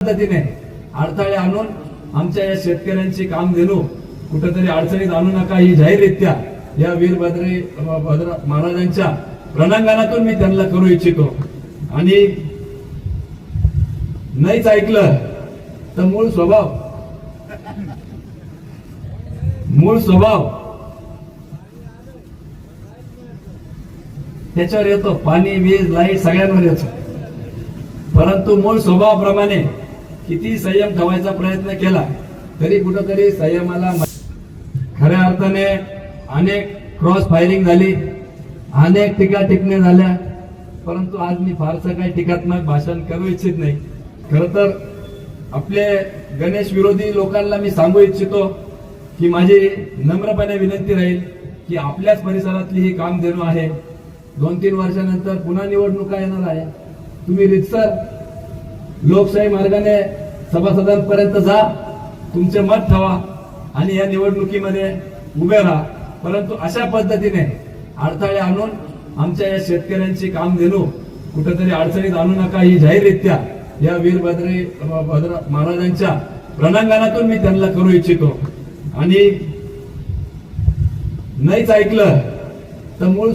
पद्धतीने अडथळे आणून आमच्या या शेतकऱ्यांची काम देणू कुठेतरी अडचणीत आणू नका ही जाहीररित्या या वीरभद्र महाराजांच्या रणांगणातून मी त्यांना करू इच्छितो। आणि नाहीच ऐकलं तर मूळ स्वभाव त्याच्यावर येतो, पाणी वीज लाईट सगळ्यांवर येतो, परंतु मूळ स्वभावाप्रमाणे किती संयम ठेवायचा प्रयत्न केला तरी कुठेतरी संयमाला खऱ्या अर्थाने अनेक क्रॉस फायरिंग झाली, अनेक टीका टिप्पण्या झाल्या, परंतु आज मी फारसं काही टीकात्मक भाषण करू इच्छित नाही। खरं तर आपले गणेश विरोधी लोकांना मी सांगू इच्छितो की माझी नम्रपणे विनंती राहील की आपल्याच परिसरातली ही काम देणू आहे। 2-3 वर्षानंतर पुन्हा निवडणुका येणार आहे, तुम्ही रितसर लोकशाही मार्गाने सभासदांपर्यंत जा, तुमचे मत ठेवा आणि या निवडणुकीमध्ये उभे राहा, परंतु अशा पद्धतीने अडथळे आणून आमच्या या शेतकऱ्यांची काम देणू कुठेतरी अडचणीत आणू नका ही जाहीररित्या या वीरभद्र महाराजांच्या रणांगणातून मी त्यांना करू इच्छितो। आणि नाहीच ऐकलं तर मूळ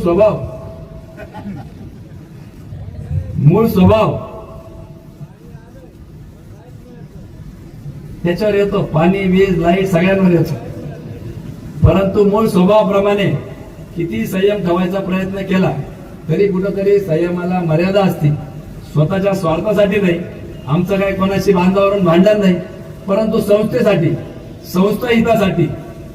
स्वभाव त्याच्यावर येतो, पाणी वीज लाईट सगळ्यांवर येतो, परंतु मूळ स्वभावाप्रमाणे किती संयम ठेवायचा प्रयत्न केला तरी कुठेतरी संयमाला मर्यादा असते। स्वतःच्या स्वार्थासाठी नाही, आमचं काही कोणाशी बांधावरून भांडण नाही, परंतु संस्थेसाठी संस्था हितासाठी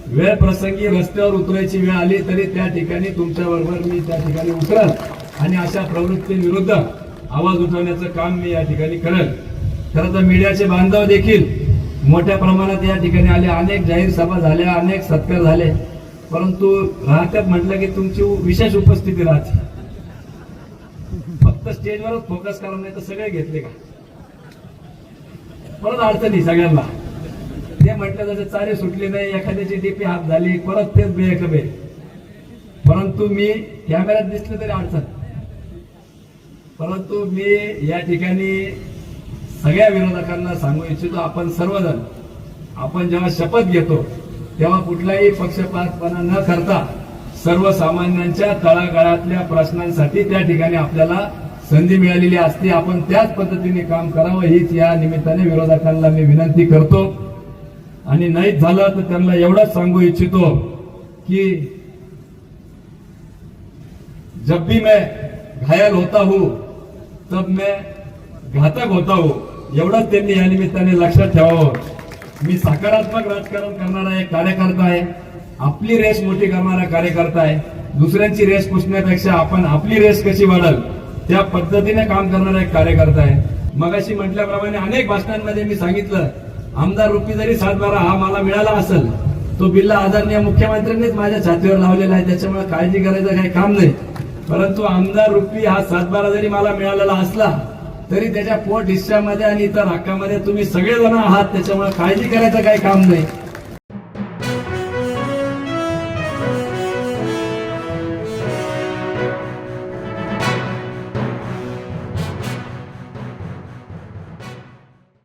वेळ प्रसंगी रस्त्यावर उतरायची वेळ आली तरी त्या ठिकाणी तुमच्या बरोबर मी त्या ठिकाणी उतरल आणि अशा प्रवृत्तींविरुद्ध आवाज उठवण्याचं काम मी या ठिकाणी करेल। खरं तर मीडियाचे बांधव देखील मोठ्या प्रमाणात या ठिकाणी आले, अनेक जाहीर सभा झाल्या, अनेक सत्कार झाले, परंतु राहत्यात म्हटलं की तुमची विशेष उपस्थिती राहते, फक्त स्टेजवरच फोकस करा, नाही तर सगळे घेतले का परत अडचणी सगळ्यांना। ते म्हटलं जसं चारी सुटली नाही, एखाद्याची डीपी हात झाली, परत तेच बेकबे, परंतु मी कॅमेऱ्यात दिसले तरी अडचण। परंतु मी या ठिकाणी सगळ्या विरोधकांना सांगू इच्छितो, आपण सर्वजण आपण जेव्हा शपथ घेतो तेव्हा कुठलाही पक्षपातपणा न करता सर्वसामान्यांच्या तळागाळातल्या प्रश्नांसाठी त्या ठिकाणी आपल्याला संधी मिळालेली असते, आपण त्याच पद्धतीने काम करावं हीच या निमित्ताने विरोधकांना मी विनंती करतो। आणि नाहीच झालं तर त्यांना एवढंच सांगू इच्छितो की जब भी मैं घायल होता हूं तब मैं घातक होता हूं, एवढंच त्यांनी या निमित्ताने लक्षात ठेवावं। मी सकारात्मक राजकारण करणारा एक कार्यकर्ता आहे, आपली रेस मोठी करणारा कार्यकर्ता आहे, दुसऱ्यांची रेस पुसण्यापेक्षा आपण आपली रेस कशी वाढल त्या पद्धतीने काम करणारा एक कार्यकर्ता आहे। मगाशी म्हटल्याप्रमाणे अनेक भाषणांमध्ये मी सांगितलं, आमदार रूपी जरी 7-12 हा मला मिळाला असेल, तो बिल्ला आदरणीय मुख्यमंत्र्यांनीच माझ्या छातीवर लावलेला आहे, त्याच्यामुळे काळजी करायचं काही काम नाही। परंतु आमदार रूपी हा 7-12 जरी मला मिळालेला असला तरी त्याच्या पोट हिस्सामध्ये आणि इतर हक्कामध्ये तुम्ही सगळेजण आहात, त्याच्यामुळे काळजी करायचं काही काम नाही।